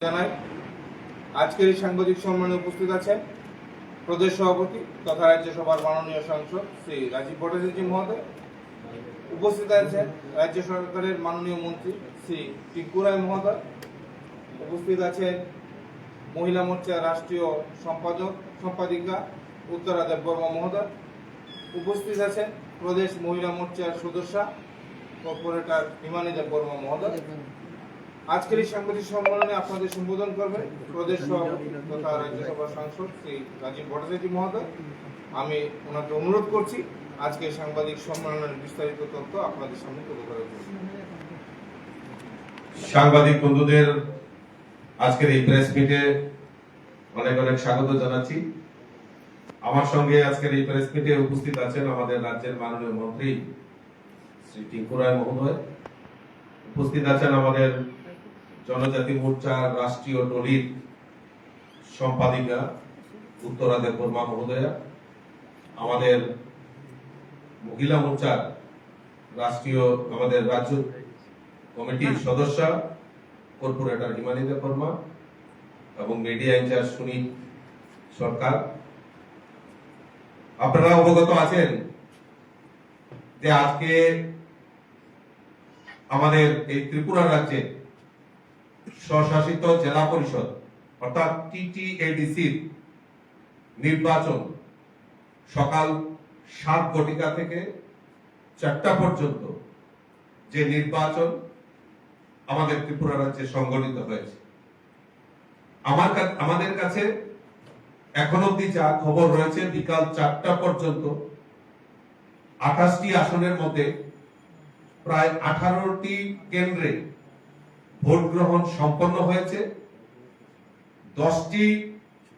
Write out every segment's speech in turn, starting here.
জানাই আজকের এই সাংবাদিক সম্মেলনে উপস্থিত আছেন প্রদেশ সভাপতি তথা রাজ্যসভার মাননীয় সাংসদ শ্রী রাজীব ভট্টাচার্য মহোদয়। উপস্থিত আছেন রাজ্য সরকারের মাননীয় মন্ত্রী শ্রী টিঙ্কু রায় মহোদয়। উপস্থিত আছেন মহিলা মোর্চার রাষ্ট্রীয় সম্পাদিকা উত্তরা দেববর্মা মহোদয়। উপস্থিত আছেন প্রদেশ মহিলা মোর্চার সদস্যা কর্পোরেটর হিমানী দেববর্মা মহোদয়। আজকের এই সাংবাদিক সম্মেলনে আপনাদের সম্বোধন করবেন প্রদেশ সভাপতি তথা রাজ্যসভার সাংসদ শ্রী রাজীব ভট্টাচার্য মহোদয়। আমি ওনাকে অনুরোধ করছি আজকের সাংবাদিক সম্মেলনের বিস্তারিত তথ্য আপনাদের সামনে তুলে ধরার জন্য। সাংবাদিক বন্ধুদের আজকের এই প্রেস মিটে অনেক অনেক স্বাগত জানাচ্ছি। আমার সঙ্গে আজকের এই প্রেস মিটে উপস্থিত আছেন আমাদের রাজ্যের মাননীয় মন্ত্রী শ্রী টিঙ্কু রায় মহোদয়। উপস্থিত আছেন আমাদের জনজাতি মোর্চার রাষ্ট্রীয় টলির সম্পাদিকা উত্তরা দেববর্মা মহোদয়া, আমাদের মহিলা মোর্চার আমাদের রাজ্য কমিটির সদস্য কর্পোরেটর হিমানী দেববর্মা এবং মিডিয়া ইনচার্জ সুনীল সরকার। আপনারা অবগত আছেন যে আজকে আমাদের এই ত্রিপুরা রাজ্যে স্বশাসিত জেলা পরিষদ অর্থাৎ TTADCর নির্বাচন সকাল 7 ঘটিকা থেকে 4টা পর্যন্ত যে নির্বাচন আমাদের ত্রিপুরা রাজ্যে সংগঠিত হয়েছে। আমাদের কাছে এখন অব্দি যা খবর রয়েছে বিকাল 4টা পর্যন্ত 28টি আসনের মধ্যে প্রায় 18টি কেন্দ্রে ভোট গ্রহণ সম্পন্ন হয়েছে। 10টি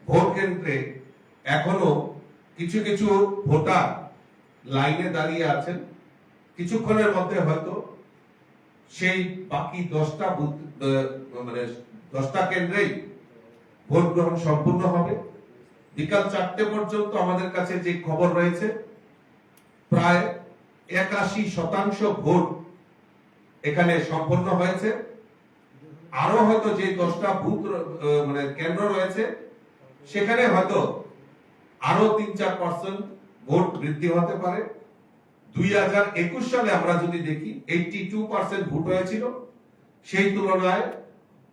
ভোট কেন্দ্রে এখনো কিছু কিছু ভোটার লাইনে দাঁড়িয়ে আছেন। কিছুক্ষণের মধ্যে হয়তো সেই বাকি 10টা কেন্দ্রেই ভোট গ্রহণ সম্পূর্ণ হবে। বিকাল 4টে পর্যন্ত আমাদের কাছে যে খবর রয়েছে প্রায় 81% ভোট এখানে সম্পন্ন হয়েছে। আরো হয়তো যে 10টা বুথ কেন্দ্র রয়েছে সেখানে হয়তো আরো 3-4% ভোট বৃদ্ধি হতে পারে। 2021 সালে আমরা যদি দেখি 82% ভোট হয়েছিল, সেই তুলনায়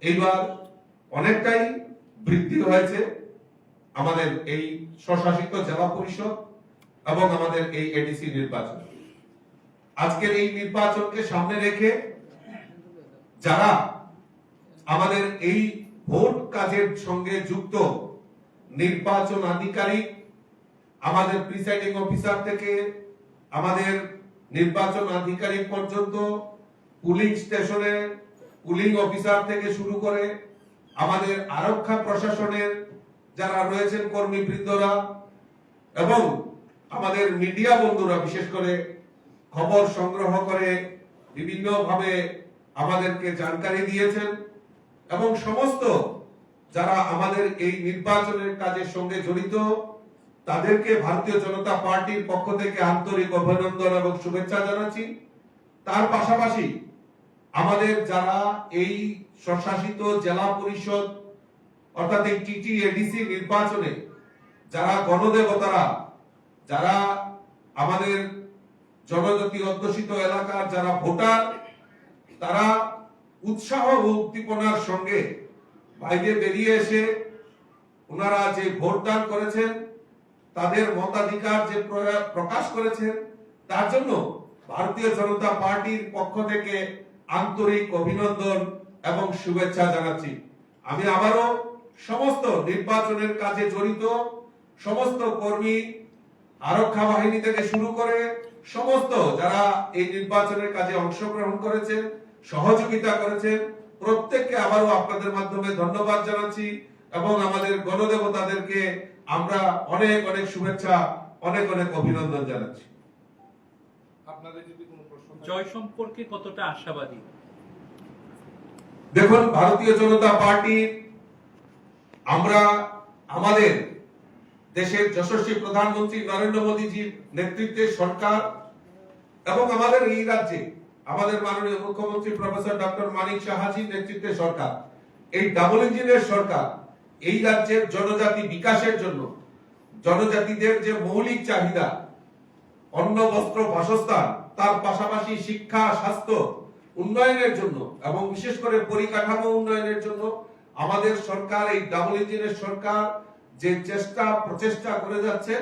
এইবার অনেকটাই বৃদ্ধি হয়েছে আমাদের এই স্বশাসিত জেলা পরিষদ এবং আমাদের এই এডিসি নির্বাচন। আজকের এই নির্বাচনকে সামনে রেখে যারা আমাদের এই ভোট কাজের সঙ্গে যুক্ত নির্বাচন আধিকারিক, আমাদের প্রিসাইডিং অফিসার থেকে আমাদের নির্বাচন আধিকারিক পর্যন্ত, পুলিং স্টেশনে পুলিং অফিসার থেকে শুরু করে আমাদের আরক্ষা প্রশাসনের যারা রয়েছেন কর্মীবৃন্দরা এবং আমাদের মিডিয়া বন্ধুরা বিশেষ করে খবর সংগ্রহ করে বিভিন্ন ভাবে আমাদেরকে জানকারি দিয়েছেন এবং সমস্ত যারা আমাদের এই নির্বাচনের কাজের সঙ্গে জড়িত তাদেরকে ভারতীয় জনতা পার্টির পক্ষ থেকে আন্তরিক অভিনন্দন এবং শুভেচ্ছা জানাচ্ছি। তার পাশাপাশি আমাদের যারা এই স্বশাসিত জেলা পরিষদ অর্থাৎ এই TTADC নির্বাচনে যারা গণদেবতারা, যারা আমাদের জনজাতি অধ্যুষিত এলাকার যারা ভোটার, তারা উৎসাহ ও উদ্দীপনার সঙ্গে বাইরে বেরিয়ে এসে ওনারা যে ভোটদান করেছেন, তাদের মতাধিকার যে প্রকাশ করেছেন, তার জন্য ভারতীয় জনতা পার্টির পক্ষ থেকে আন্তরিক অভিনন্দন এবং শুভেচ্ছা জানাচ্ছি। আমি আবারও সমস্ত নির্বাচনের কাজে জড়িত সমস্ত কর্মী, আরক্ষা বাহিনী থেকে শুরু করে সমস্ত যারা এই নির্বাচনের কাজে অংশগ্রহণ করেছেন, সহযোগিতা করেছেন, প্রত্যেককে আবারও আপনাদের মাধ্যমে ধন্যবাদ জানাচ্ছি এবং আমাদের গণদেবতাদেরকে আমরা অনেক অনেক শুভেচ্ছা, অনেক অনেক অভিনন্দন জানাচ্ছি। আপনাদের যদি কোনো প্রশ্ন জয় সম্পর্কে কতটা আশাবাদী? দেখুন, ভারতীয় জনতা পার্টি আমরা আমাদের দেশের যশস্বী প্রধানমন্ত্রী নরেন্দ্র মোদীজির নেতৃত্বে সরকার এবং আমাদের এই রাজ্যে আমাদের মাননীয় মুখ্যমন্ত্রী প্রফেসর ডক্টর মানিক সাহাজির নেতৃত্বে সরকার এই ডাবল ইঞ্জিনের সরকার এই রাজ্যের জনজাতি বিকাশের জন্য, জনজাতিদের যে মৌলিক চাহিদা অন্ন, বস্ত্র, বাসস্থান, তার পাশাপাশি শিক্ষা, স্বাস্থ্য উন্নয়নের জন্য এবং বিশেষ করে পরিকাঠামো উন্নয়নের জন্য আমাদের সরকার, এই ডাবল ইঞ্জিনের সরকার যে প্রচেষ্টা করে যাচ্ছে,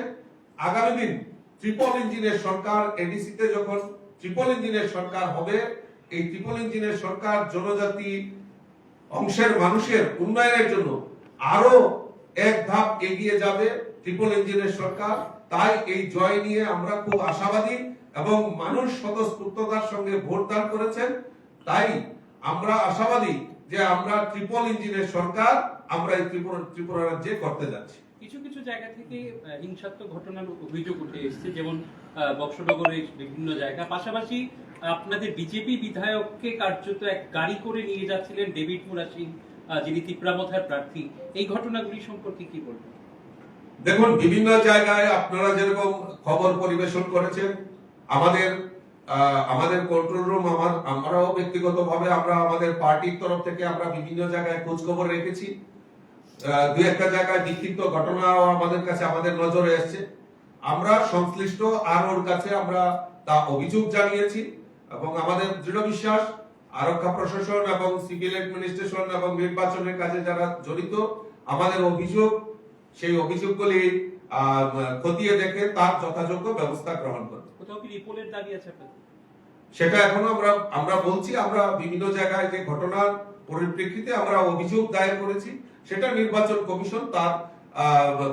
আগামী দিন ট্রিপল ইঞ্জিনের সরকার, এডিসিতে যখন ট্রিপল ইঞ্জিনের সরকার হবে, এই ট্রিপল ইঞ্জিনের সরকার জনজাতি অংশের মানুষের উন্নয়নের জন্য আরো এক ধাপ এগিয়ে যাবে ট্রিপল ইঞ্জিনের সরকার। তাই এই জয় নিয়ে আমরা খুব আশাবাদী এবং মানুষ স্বতঃস্ফূর্ততার সঙ্গে ভোটদান করেছেন। তাই আমরা আশাবাদী যে আমরা ট্রিপল ইঞ্জিনের সরকার আমরা এই ত্রিপুরা রাজ্যে করতে যাচ্ছি। কিছু কিছু জায়গা থেকে হিংসাত্মক ঘটনার অভিযোগ উঠে এসেছে, যেমন বক্সনগরের বিভিন্ন জায়গা। পাশাপাশি আপনাদের বিজেপি বিধায়ককে কার্যত এক গাড়ি করে নিয়ে যাচ্ছিলেন ডেভিড মুরা সিং, যিনি তিপ্রামথার প্রার্থী। এই ঘটনাগুলি সম্পর্কে কি বলবেন? দেখুন, বিভিন্ন জায়গায় আপনারা যেরকম খবর পরিবেশন করেছেন, আমাদের কন্ট্রোল রুম, আমরাও ব্যক্তিগতভাবে আমরা আমাদের পার্টির তরফ থেকে আমরা বিভিন্ন জায়গায় খোঁজ খবর রেখেছি। দুই একটা জায়গায় বিক্ষিপ্ত ঘটনাও আমাদের কাছে আমাদের নজরে এসেছে। আমরা সংশ্লিষ্ট আর ওর কাছে আমরা তা অভিযোগ জানিয়েছি এবং আমাদের দৃঢ় বিশ্বাস আরক্ষা প্রশাসন এবং সিভিল অ্যাডমিনিস্ট্রেশন এবং নির্বাচনের কাজে যারা জড়িত, আমাদের অভিযোগ, সেই অভিযোগগুলি খতিয়ে দেখে তার যথাযোগ্য ব্যবস্থা গ্রহণ করবে। কোথাও কি রিপোর্টের দাবি আছে আপনাদের? সেটা এখনো আমরা বলছি, আমরা বিভিন্ন জায়গায় যে ঘটনার পরিপ্রেক্ষিতে আমরা অভিযোগ দায়ের করেছি, সেটা নির্বাচন কমিশন তার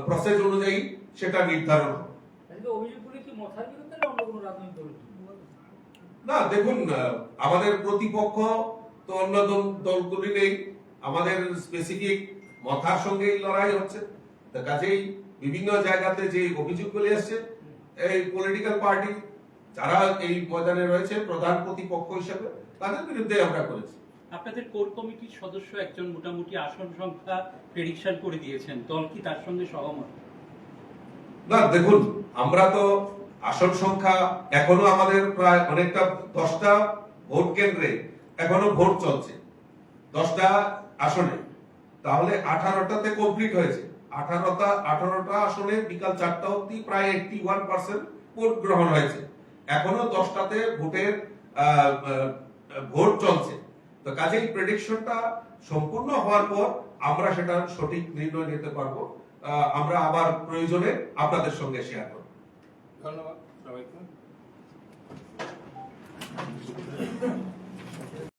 প্রসেস অনুযায়ী সেটা নির্ধারণ হবে। অভিযোগগুলি কি মথার বিরুদ্ধে না অন্য কোনো রাজনৈতিক দল? না, দেখুন, আমাদের প্রতিপক্ষ তো অন্য দলগুলি নেই, আমাদের স্পেসিফিক মথার সঙ্গেই লড়াই হচ্ছে। কাজেই বিভিন্ন জায়গাতে যে অভিযোগগুলি আসছে, এই পলিটিক্যাল পার্টি যারা এই ময়দানে রয়েছে প্রধান প্রতিপক্ষ হিসেবে, তাদের বিরুদ্ধে আমরা করেছি। আপনাদের কোর কমিটির সদস্য একজন মোটামুটি আসন সংখ্যা প্রেডিকশন করে দিয়েছেন, দল কি তার সঙ্গে সহমত? না, দেখুন, আমরা তো আসন সংখ্যা এখনো আমাদের প্রায় অনেকটা 10টা ভোট কেন্দ্রে এখনো ভোট চলছে, 10টা আসনে, তাহলে 18টাতে কমপ্লিট হয়েছে। 18টা আসনে বিকাল 4টা অবধি প্রায় 81% ভোট গ্রহণ হয়েছে। এখনো 10টাতে ভোট চলছে। তো কাজেই প্রেডিকশনটা সম্পূর্ণ হওয়ার পর আমরা সেটা সঠিক নির্ণয় নিতে পারবো। আমরা আবার প্রয়োজনে আপনাদের সঙ্গে শেয়ার করব।